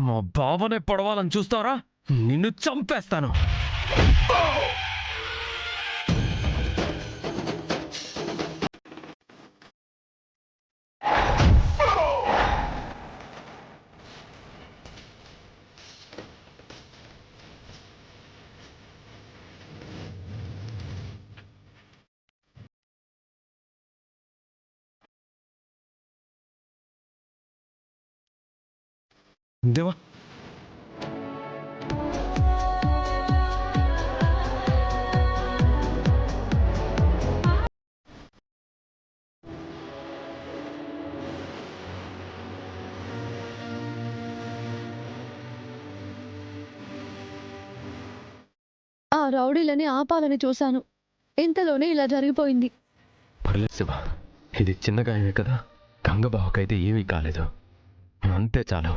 మా బావనే పడవాలని చూస్తారా? నిన్ను చంపేస్తాను. దేవా, ఆ రౌడీలని ఆపాలని చూశాను. ఇంతలోనే ఇలా జరిగిపోయింది. పర్లేదు శివ, ఇది చిన్న గాయమే కదా. గంగబావకైతే ఏమీ కాలేదు, అంతే చాలు.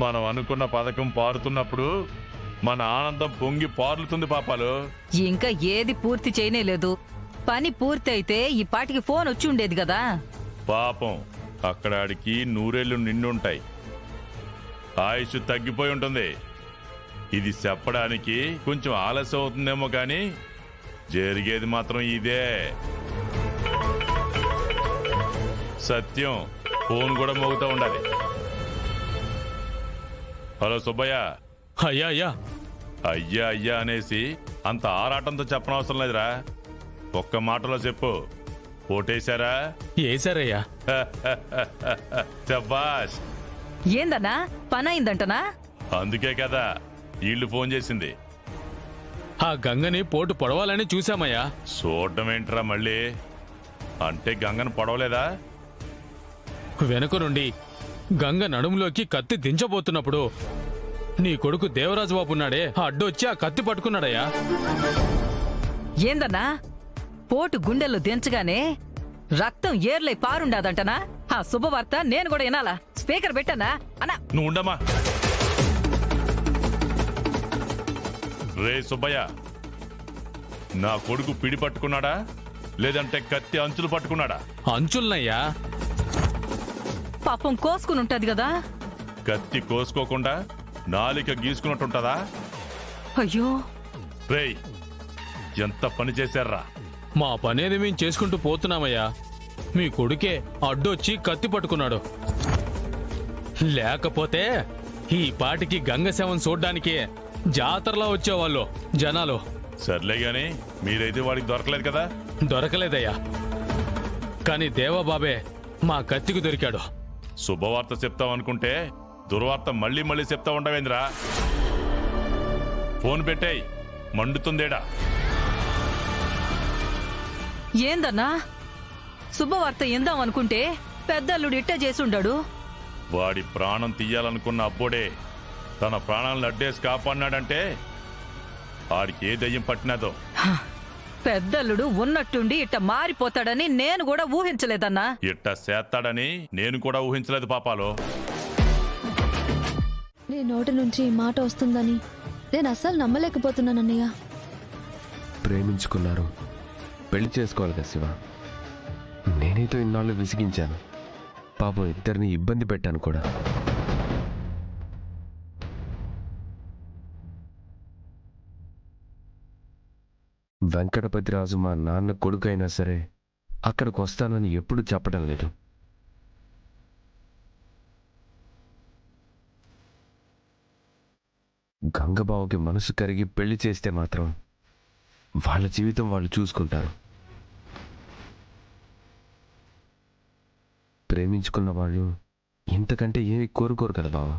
మనం అనుకున్న పథకం పారుతున్నప్పుడు మన ఆనందం పొంగి పారుతుంది పాపాలు. ఇంకా ఏది పూర్తి చేయనేలేదు. పని పూర్తి అయితే ఈ పాటికి ఫోన్ వచ్చి ఉండేది కదా. పాపం అక్కడ ఆడికి నూరేళ్లు నిండుంటాయి, ఆయుష్ తగ్గిపోయి ఉంటుంది. ఇది చెప్పడానికి కొంచెం ఆలస్యం అవుతుందేమో కానీ జరిగేది మాత్రం ఇదే. సత్యం, ఫోన్ కూడా మోగుతూ ఉండాలి. హలో సుబ్బయ్య. అయ్యా అయ్యా అయ్యా అయ్యా అనేసి అంత ఆరాటంతో చెప్పనవసరం లేదురా, ఒక్క మాటలో చెప్పు. ఓటేశారా? ఏసారయ్యా. శభాష్. ఏందన్నా పని అయిందంటనా? అందుకే కదా వీళ్ళు ఫోన్ చేసింది. ఆ గంగని పోటు పొడవాలని చూశామయ్యా. చూడటం ఏంట్రా మళ్ళీ? అంటే గంగను పొడవలేదా? వెనుక నుండి గంగ నడుములోకి కత్తి దించబోతున్నప్పుడు నీ కొడుకు దేవరాజు బాబు ఉన్నాడే, అడ్డొచ్చి ఆ కత్తి పట్టుకున్నాడయ్యా. ఏందన్నా పోటు గుండెల్లో దించగానే రక్తం ఏర్లై పారుండాదంటనా? ఆ శుభవార్త నేను కూడా వినాలా? స్పీకర్ పెట్టనా అన్నా? నువ్వు ఉండమా. రే సుబ్బయ్య, నా కొడుకు పిడి పట్టుకున్నాడా లేదంటే కత్తి అంచులు పట్టుకున్నాడా? అంచులనయ్యా. పాపం కోసుకుని ఉంటది కదా. కత్తి కోసుకోకుండా నాలిక గీసుకున్నట్టుంటదా? అయ్యో రేయ్, ఎంత పని చేశారా? మా పనేది మేము చేసుకుంటూ పోతున్నామయ్యా. మీ కొడుకే అడ్డొచ్చి కత్తి పట్టుకున్నాడు. లేకపోతే ఈ పాటికి గంగ శవం చూడ్డానికి జాతరలా వచ్చేవాళ్ళు జనాలు. సర్లే గాని మీరైతే వాడికి దొరకలేదు కదా? దొరకలేదయ్యా, కానీ దేవాబాబే మా కత్తికి దొరికాడు. శుభవార్త చెప్తావనుకుంటే దుర్వార్త మళ్ళీ మళ్ళీ చెప్తా ఉండవేంద్రా? ఫోన్ పెట్టేయ్, మండుతుందేడా. ఏందన్నా శుభవార్త ఎందాం అనుకుంటే పెద్దల్లుడు ఇట్ట చేసుండాడు. వాడి ప్రాణం తీయాలనుకున్న అబ్బోడే తన ప్రాణాలను అడ్డేసి కాపాడినాడంటే ఆడికి ఏ దయ్యం పట్టినాదో. పెద్దల్లుడు ఉన్నట్టుండి ఇట్ట మారిపోతాడని నేను కూడా ఊహించలేదన్నా. ఇట్ట చేస్తాడని నేను కూడా ఊహించలేదు పాపాలో. నీ నోటి నుంచి ఈ మాట వస్తుందని నేను అస్సలు నమ్మలేకపోతున్నానన్నయ్య. ప్రేమించుకున్నారు, పెళ్లి చేసుకోవాలి కదా శివ. నేనైతే ఇన్నాళ్ళు విసిగించాను, పాపం ఇద్దరిని ఇబ్బంది పెట్టాను కూడా. వెంకటపతిరాజు మా నాన్న కొడుకు అయినా సరే అక్కడికి వస్తానని ఎప్పుడు చెప్పడం లేదు. గంగబావకి మనసు కరిగి పెళ్లి చేస్తే మాత్రం వాళ్ళ జీవితం వాళ్ళు చూసుకుంటారు. ప్రేమించుకున్న వాళ్ళు ఇంతకంటే ఏమి కోరుకోరు కదా బావ.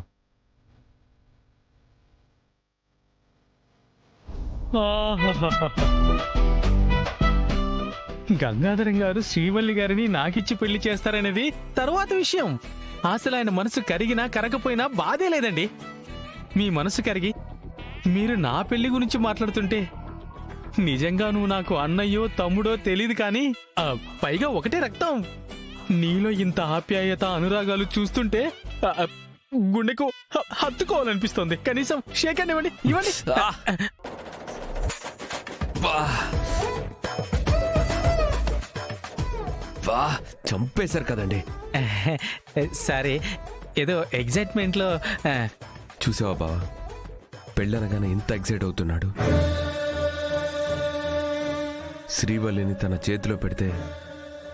గంగాధరం గారు శ్రీవల్లి గారిని నాకిచ్చి పెళ్లి చేస్తారనేది తరువాత విషయం. అసలు ఆయన మనసు కరిగినా కరగపోయినా బాధే లేదండి. మీ మనసు కరిగి మీరు నా పెళ్లి గురించి మాట్లాడుతుంటే నిజంగా నువ్వు నాకు అన్నయ్యో తమ్ముడో తెలీదు కానీ పైగా ఒకటే రక్తం. నీలో ఇంత ఆప్యాయత అనురాగాలు చూస్తుంటే గుండెకు హత్తుకోవాలనిపిస్తుంది. కనీసం షేకండి ఇవ్వండి ఇవ్వండి. వా చంపేశారు కదండి. సరే ఏదో ఎగ్జైట్మెంట్లో చూసావా బావా, పెళ్ళనగానే ఎంత ఎగ్జైట్ అవుతున్నాడు. శ్రీవల్లిని తన చేతిలో పెడితే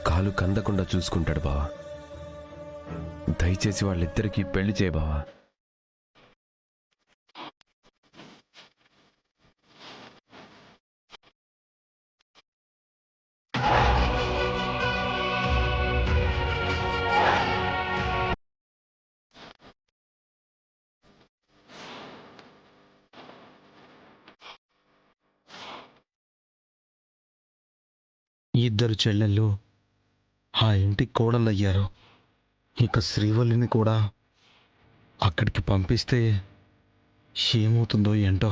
కాలు కందకుండా చూసుకుంటాడు బావా. దయచేసి వాళ్ళిద్దరికీ పెళ్లి చేయ బావా. ఇద్దరు చెల్లెళ్ళు ఆ ఇంటికి కోడలయ్యారు. ఇక శ్రీవల్లిని కూడా అక్కడికి పంపిస్తే ఏమవుతుందో ఏంటో.